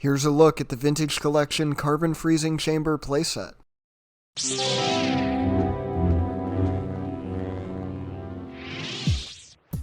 Here's a look at the Vintage Collection Carbon Freezing Chamber playset.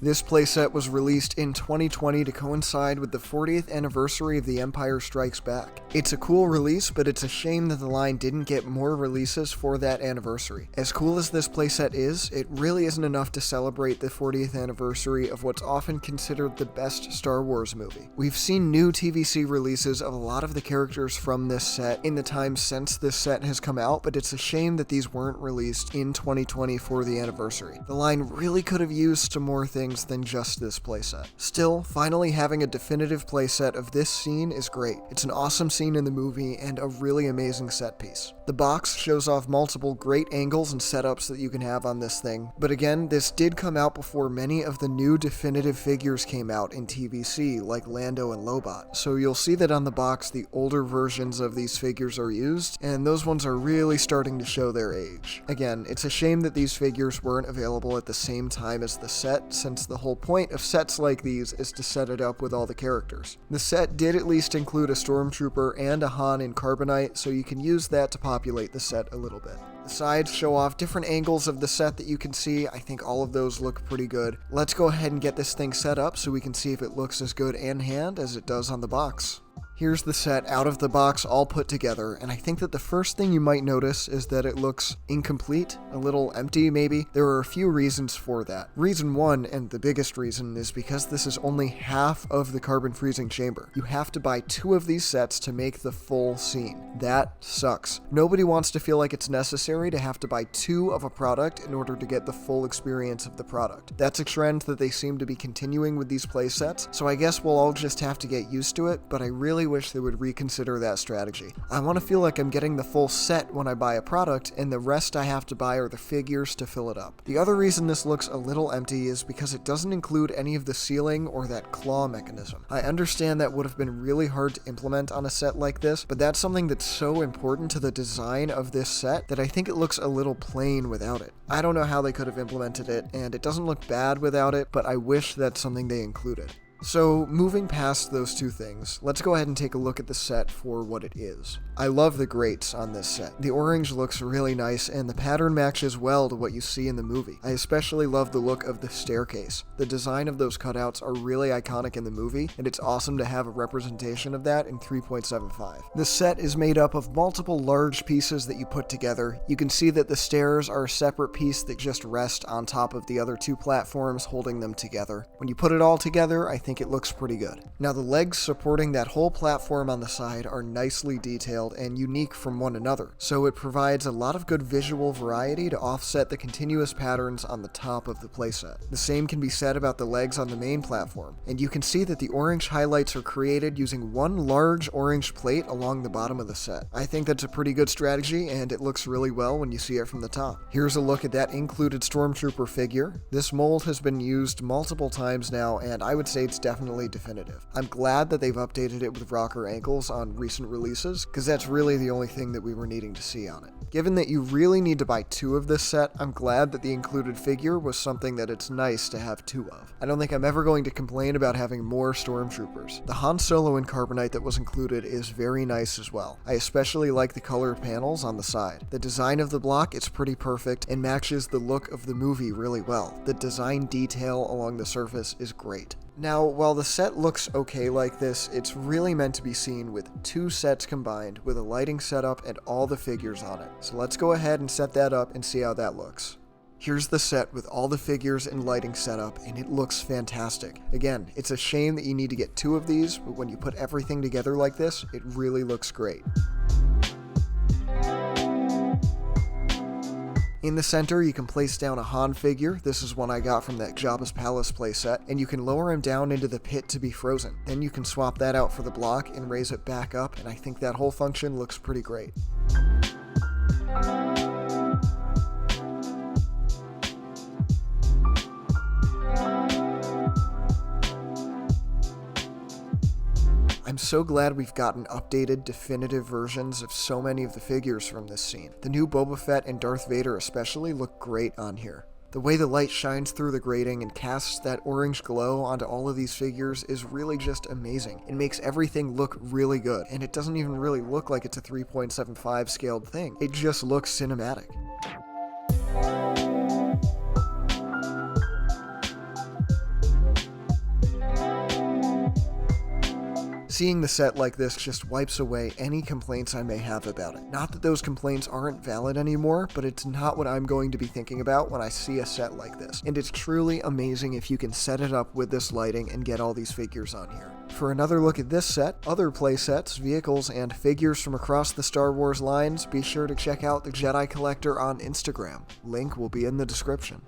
This playset was released in 2020 to coincide with the 40th anniversary of The Empire Strikes Back. It's a cool release, but it's a shame that the line didn't get more releases for that anniversary. As cool as this playset is, it really isn't enough to celebrate the 40th anniversary of what's often considered the best Star Wars movie. We've seen new TVC releases of a lot of the characters from this set in the time since this set has come out, but it's a shame that these weren't released in 2020 for the anniversary. The line really could have used some more things than just this playset. Still, finally having a definitive playset of this scene is great. It's an awesome scene in the movie and a really amazing set piece. The box shows off multiple great angles and setups that you can have on this thing, but again, this did come out before many of the new definitive figures came out in TVC, like Lando and Lobot, so you'll see that on the box the older versions of these figures are used, and those ones are really starting to show their age. Again, it's a shame that these figures weren't available at the same time as the set, since the whole point of sets like these is to set it up with all the characters. The set did at least include a Stormtrooper and a Han in Carbonite, so you can use that to populate the set a little bit. The sides show off different angles of the set that you can see. I think all of those look pretty good. Let's go ahead and get this thing set up so we can see if it looks as good in hand as it does on the box. Here's the set out of the box all put together, and I think that the first thing you might notice is that it looks incomplete, a little empty maybe. There are a few reasons for that. Reason one, and the biggest reason, is because this is only half of the carbon freezing chamber. You have to buy 2 of these sets to make the full scene. That sucks. Nobody wants to feel like it's necessary to have to buy 2 of a product in order to get the full experience of the product. That's a trend that they seem to be continuing with these playsets, so I guess we'll all just have to get used to it, but I really wish they would reconsider that strategy. I want to feel like I'm getting the full set when I buy a product, and the rest I have to buy are the figures to fill it up. The other reason this looks a little empty is because it doesn't include any of the sealing or that claw mechanism. I understand that would have been really hard to implement on a set like this, but that's something that's so important to the design of this set that I think it looks a little plain without it. I don't know how they could have implemented it, and it doesn't look bad without it, but I wish that's something they included. So, moving past those 2 things, let's go ahead and take a look at the set for what it is. I love the grates on this set. The orange looks really nice, and the pattern matches well to what you see in the movie. I especially love the look of the staircase. The design of those cutouts are really iconic in the movie, and it's awesome to have a representation of that in 3.75. The set is made up of multiple large pieces that you put together. You can see that the stairs are a separate piece that just rest on top of the other 2 platforms holding them together. When you put it all together, I think it looks pretty good. Now, the legs supporting that whole platform on the side are nicely detailed and unique from one another, so it provides a lot of good visual variety to offset the continuous patterns on the top of the playset. The same can be said about the legs on the main platform, and you can see that the orange highlights are created using one large orange plate along the bottom of the set. I think that's a pretty good strategy, and it looks really well when you see it from the top. Here's a look at that included Stormtrooper figure. This mold has been used multiple times now, and I would say it's definitely definitive. I'm glad that they've updated it with rocker ankles on recent releases, because that's really the only thing that we were needing to see on it. Given that you really need to buy 2 of this set, I'm glad that the included figure was something that it's nice to have 2 of. I don't think I'm ever going to complain about having more Stormtroopers. The Han Solo in Carbonite that was included is very nice as well. I especially like the colored panels on the side. The design of the block is pretty perfect and matches the look of the movie really well. The design detail along the surface is great. Now, while the set looks okay like this, it's really meant to be seen with 2 sets combined with a lighting setup and all the figures on it. So let's go ahead and set that up and see how that looks. Here's the set with all the figures and lighting setup, and it looks fantastic. Again, it's a shame that you need to get 2 of these, but when you put everything together like this, it really looks great. In the center, you can place down a Han figure. This is one I got from that Jabba's Palace playset, and you can lower him down into the pit to be frozen. Then you can swap that out for the block and raise it back up, and I think that whole function looks pretty great. I'm so glad we've gotten updated, definitive versions of so many of the figures from this scene. The new Boba Fett and Darth Vader especially look great on here. The way the light shines through the grating and casts that orange glow onto all of these figures is really just amazing. It makes everything look really good, and it doesn't even really look like it's a 3.75 scaled thing. It just looks cinematic. Seeing the set like this just wipes away any complaints I may have about it. Not that those complaints aren't valid anymore, but it's not what I'm going to be thinking about when I see a set like this. And it's truly amazing if you can set it up with this lighting and get all these figures on here. For another look at this set, other playsets, vehicles, and figures from across the Star Wars lines, be sure to check out the Jedi Collector on Instagram. Link will be in the description.